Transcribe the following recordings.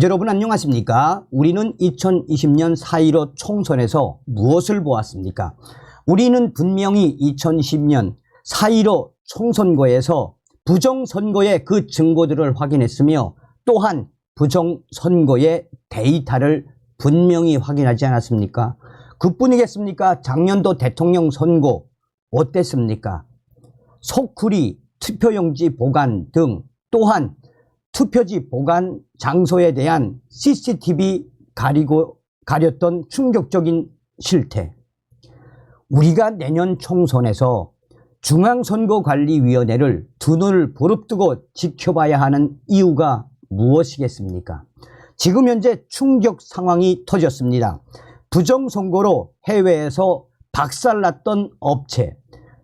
여러분 안녕하십니까? 우리는 2020년 4.15 총선에서 무엇을 보았습니까? 우리는 분명히 2010년 4.15 총선거에서 부정선거의 그 증거들을 확인했으며 또한 부정선거의 데이터를 분명히 확인하지 않았습니까? 그뿐이겠습니까? 작년도 대통령 선거 어땠습니까? 소쿠리, 투표용지 보관 등 또한 투표지 보관 장소에 대한 CCTV 가렸던 충격적인 실태. 우리가 내년 총선에서 중앙선거관리위원회를 두 눈을 부릅뜨고 지켜봐야 하는 이유가 무엇이겠습니까? 지금 현재 충격 상황이 터졌습니다. 부정선거로 해외에서 박살났던 업체,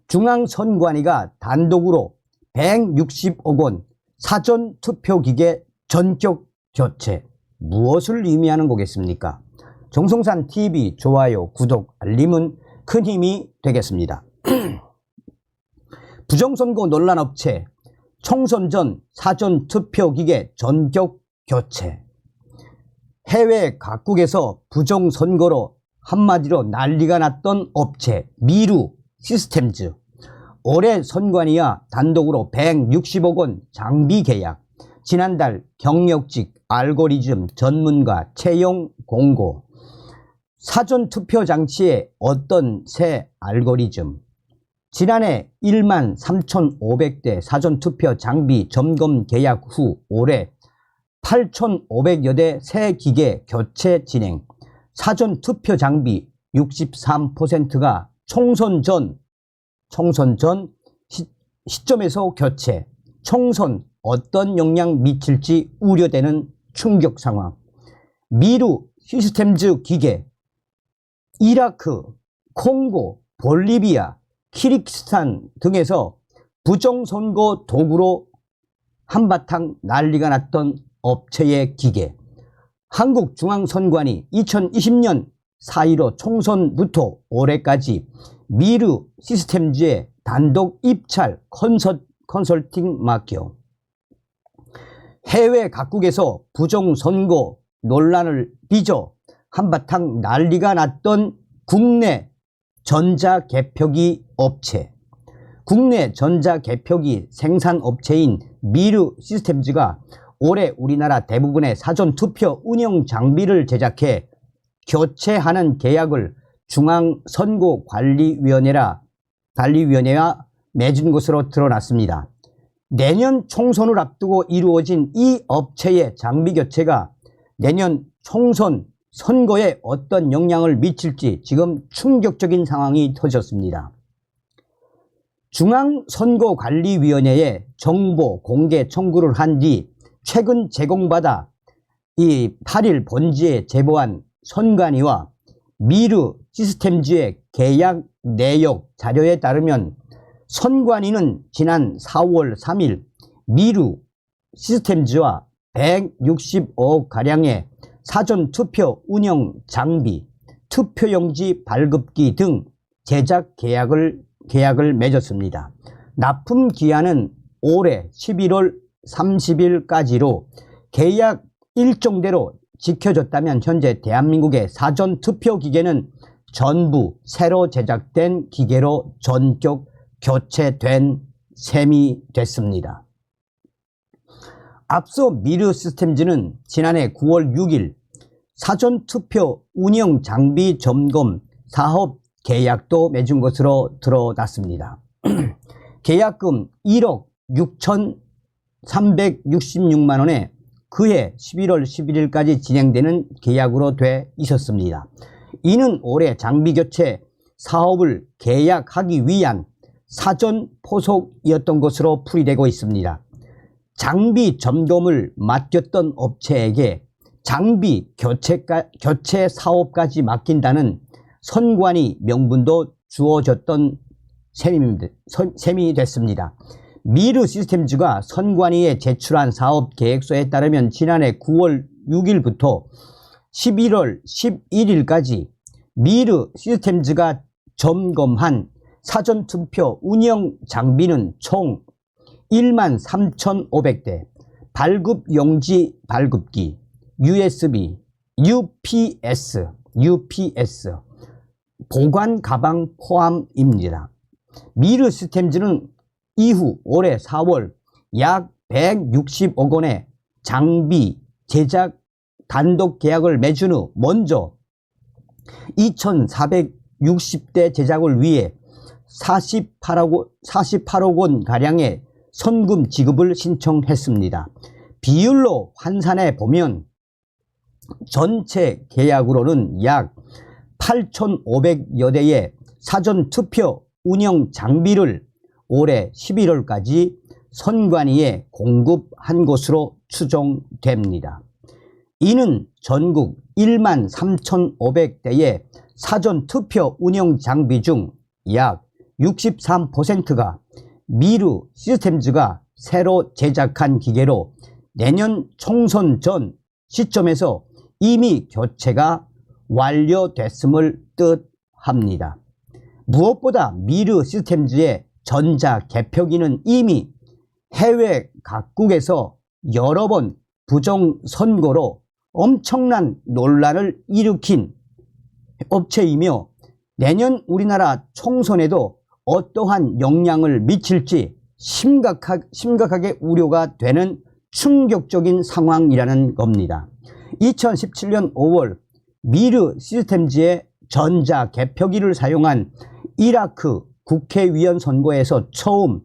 중앙선관위가 단독으로 160억 원 사전투표기계 전격 교체, 무엇을 의미하는 거겠습니까? 정성산 TV 좋아요, 구독, 알림은 큰 힘이 되겠습니다. 부정선거 논란 업체, 총선 전 사전투표기계 전격 교체. 해외 각국에서 부정선거로 한마디로 난리가 났던 업체 미루 시스템즈, 올해 선관위와 단독으로 160억 원 장비 계약, 지난달 경력직 알고리즘 전문가 채용 공고, 사전투표 장치에 어떤 새 알고리즘, 지난해 13,500대 사전투표 장비 점검 계약 후 올해 8,500여 대 새 기계 교체 진행, 사전투표 장비 63%가 총선 전 시점에서 교체, 총선 어떤 영향 미칠지 우려되는 충격 상황. 미루 시스템즈 기계, 이라크, 콩고, 볼리비아, 키르기스탄 등에서 부정선거 도구로 한바탕 난리가 났던 업체의 기계. 한국중앙선관위 2020년 4.15 총선부터 올해까지 미르 시스템즈의 단독 입찰 컨설팅 맡겨 해외 각국에서 부정선거 논란을 빚어 한바탕 난리가 났던 국내 전자개표기 업체, 국내 전자개표기 생산업체인 미르 시스템즈가 올해 우리나라 대부분의 사전투표 운영 장비를 제작해 교체하는 계약을 중앙선거관리위원회와 맺은 것으로 드러났습니다. 내년 총선을 앞두고 이루어진 이 업체의 장비 교체가 내년 총선 선거에 어떤 영향을 미칠지 지금 충격적인 상황이 터졌습니다. 중앙선거관리위원회에 정보 공개 청구를 한 뒤 최근 제공받아 이 8일 본지에 제보한 선관위와 미르 시스템즈의 계약 내역 자료에 따르면 선관위는 지난 4월 3일 미르 시스템즈와 160억 가량의 사전투표 운영 장비, 투표용지 발급기 등 제작 계약을 맺었습니다. 납품 기한은 올해 11월 30일까지로 계약 일정대로 지켜졌다면 현재 대한민국의 사전투표 기계는 전부 새로 제작된 기계로 전격 교체된 셈이 됐습니다. 앞서 미르 시스템즈는 지난해 9월 6일 사전투표 운영 장비 점검 사업 계약도 맺은 것으로 드러났습니다. 계약금 1억 6,366만 원에 그해 11월 11일까지 진행되는 계약으로 돼 있었습니다. 이는 올해 장비 교체 사업을 계약하기 위한 사전 포석이었던 것으로 풀이되고 있습니다. 장비 점검을 맡겼던 업체에게 장비 교체 사업까지 맡긴다는 선관위 명분도 주어졌던 셈이 됐습니다. 미르 시스템즈가 선관위에 제출한 사업 계획서에 따르면 지난해 9월 6일부터 11월 11일까지 미르 시스템즈가 점검한 사전투표 운영 장비는 총 13,500대, 발급용지 발급기, USB, UPS 보관 가방 포함입니다. 미르 시스템즈는 이후 올해 4월 약 160억 원의 장비 제작 단독 계약을 맺은 후 먼저 2,460대 제작을 위해 48억 원 가량의 선금 지급을 신청했습니다. 비율로 환산해 보면 전체 계약으로는 약 8,500여 대의 사전투표 운영 장비를 올해 11월까지 선관위에 공급한 것으로 추정됩니다. 이는 전국 13,500대의 사전투표 운영 장비 중 약 63%가 미르 시스템즈가 새로 제작한 기계로 내년 총선 전 시점에서 이미 교체가 완료됐음을 뜻합니다. 무엇보다 미르 시스템즈의 전자 개표기는 이미 해외 각국에서 여러 번 부정선거로 엄청난 논란을 일으킨 업체이며 내년 우리나라 총선에도 어떠한 영향을 미칠지 심각하게 우려가 되는 충격적인 상황이라는 겁니다. 2017년 5월 미르 시스템즈의 전자 개표기를 사용한 이라크 국회의원 선거에서 처음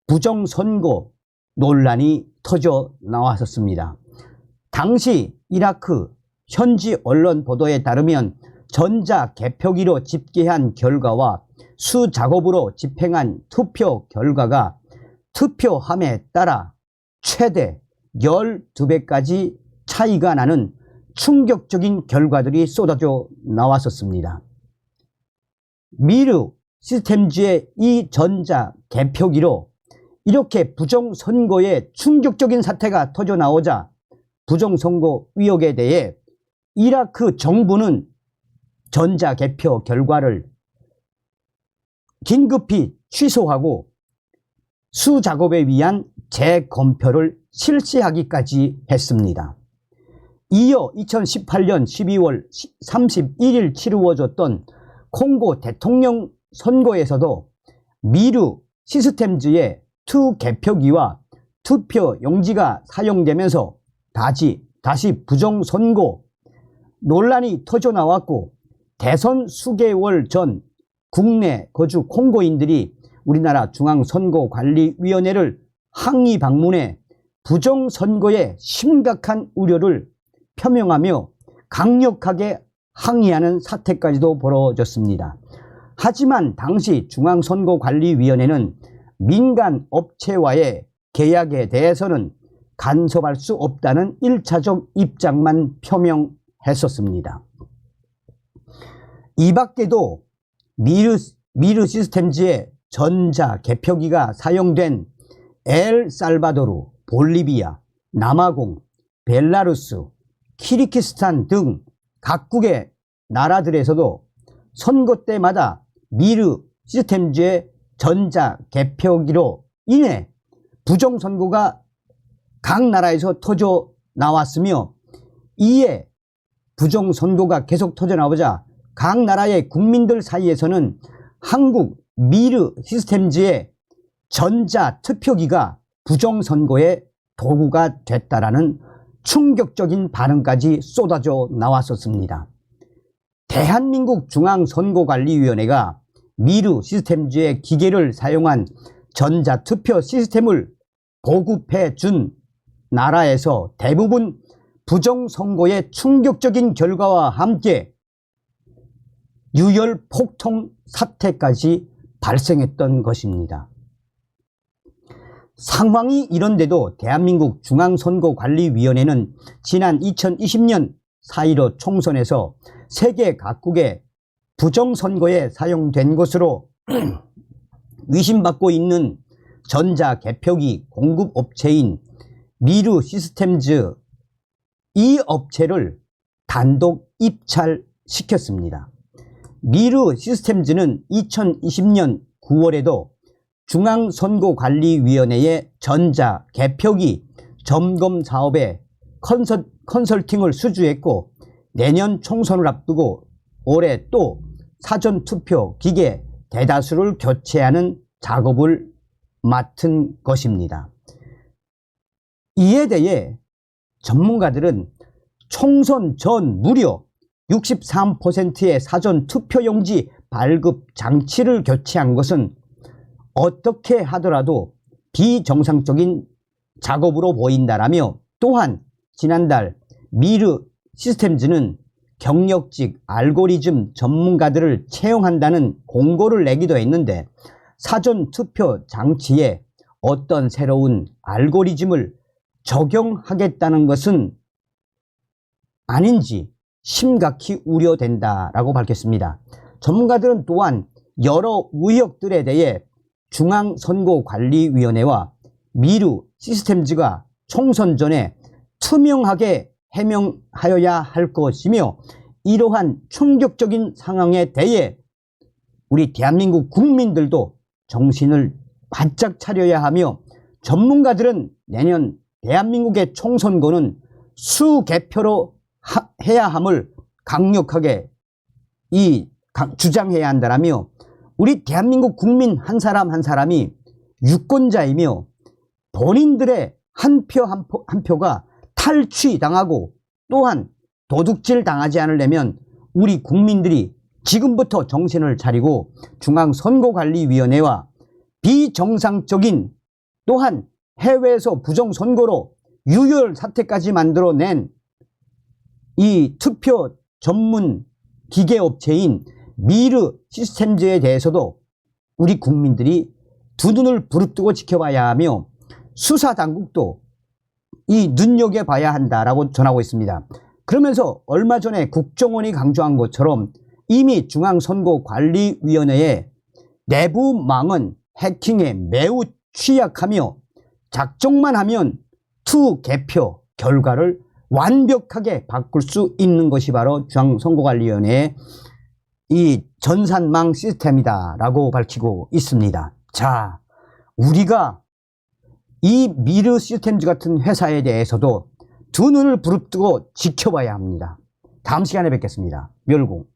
부정선거 논란이 터져 나왔었습니다. 당시 이라크 현지 언론 보도에 따르면 전자 개표기로 집계한 결과와 수작업으로 집행한 투표 결과가 투표함에 따라 최대 12배까지 차이가 나는 충격적인 결과들이 쏟아져 나왔었습니다. 미르 시스템즈의 이 전자 개표기로 이렇게 부정선거에 충격적인 사태가 터져 나오자 부정선거 의혹에 대해 이라크 정부는 전자 개표 결과를 긴급히 취소하고 수작업에 위한 재검표를 실시하기까지 했습니다. 이어 2018년 12월 31일 치루어졌던 콩고 대통령 선거에서도 미르 시스템즈의 투 개표기와 투표 용지가 사용되면서 다시 부정선거 논란이 터져 나왔고 대선 수개월 전 국내 거주 콩고인들이 우리나라 중앙선거관리위원회를 항의 방문해 부정선거에 심각한 우려를 표명하며 강력하게 항의하는 사태까지도 벌어졌습니다. 하지만 당시 중앙선거관리위원회는 민간 업체와의 계약에 대해서는 간섭할 수 없다는 1차적 입장만 표명했었습니다. 이 밖에도 미르 시스템즈의 전자 개표기가 사용된 엘살바도르, 볼리비아, 남아공, 벨라루스, 키르기스탄 등 각국의 나라들에서도 선거 때마다 미르 시스템즈의 전자 개표기로 인해 부정선거가 각 나라에서 터져 나왔으며 이에 부정선거가 계속 터져 나오자 각 나라의 국민들 사이에서는 한국 미르 시스템즈의 전자 투표기가 부정선거의 도구가 됐다라는 충격적인 반응까지 쏟아져 나왔었습니다. 대한민국 중앙선거관리위원회가 미르 시스템즈의 기계를 사용한 전자투표 시스템을 보급해 준 나라에서 대부분 부정선거의 충격적인 결과와 함께 유혈폭동 사태까지 발생했던 것입니다. 상황이 이런데도 대한민국 중앙선거관리위원회는 지난 2020년 4.15 총선에서 세계 각국의 부정선거에 사용된 것으로 의심받고 있는 전자개표기 공급업체인 미르 시스템즈 이 업체를 단독 입찰시켰습니다. 미르 시스템즈는 2020년 9월에도 중앙선거관리위원회의 전자개표기 점검 사업에 컨설팅을 수주했고 내년 총선을 앞두고 올해 또 사전투표 기계 대다수를 교체하는 작업을 맡은 것입니다. 이에 대해 전문가들은 총선 전 무려 63%의 사전투표용지 발급 장치를 교체한 것은 어떻게 하더라도 비정상적인 작업으로 보인다라며, 또한 지난달 미르 시스템즈는 경력직 알고리즘 전문가들을 채용한다는 공고를 내기도 했는데 사전투표 장치에 어떤 새로운 알고리즘을 적용하겠다는 것은 아닌지 심각히 우려된다라고 밝혔습니다. 전문가들은 또한 여러 의혹들에 대해 중앙선거관리위원회와 미르 시스템즈가 총선 전에 투명하게 해명하여야 할 것이며, 이러한 충격적인 상황에 대해 우리 대한민국 국민들도 정신을 바짝 차려야 하며, 전문가들은 내년 대한민국의 총선거는 수개표로 해야 함을 강력하게 주장해야 한다라며, 우리 대한민국 국민 한 사람 한 사람이 유권자이며 본인들의 한 표 한 표가 탈취당하고 또한 도둑질 당하지 않으려면 우리 국민들이 지금부터 정신을 차리고 중앙선거관리위원회와 비정상적인, 또한 해외에서 부정선거로 유혈 사태까지 만들어낸 이 투표 전문 기계업체인 미르 시스템즈에 대해서도 우리 국민들이 두 눈을 부릅뜨고 지켜봐야 하며 수사당국도 이 눈여겨봐야 한다라고 전하고 있습니다. 그러면서 얼마 전에 국정원이 강조한 것처럼 이미 중앙선거관리위원회의 내부망은 해킹에 매우 취약하며 작정만 하면 투개표 결과를 완벽하게 바꿀 수 있는 것이 바로 중앙선거관리위원회의 이 전산망 시스템이다 라고 밝히고 있습니다. 자, 우리가 이 미르 시스템즈 같은 회사에 대해서도 두 눈을 부릅뜨고 지켜봐야 합니다. 다음 시간에 뵙겠습니다. 멸공.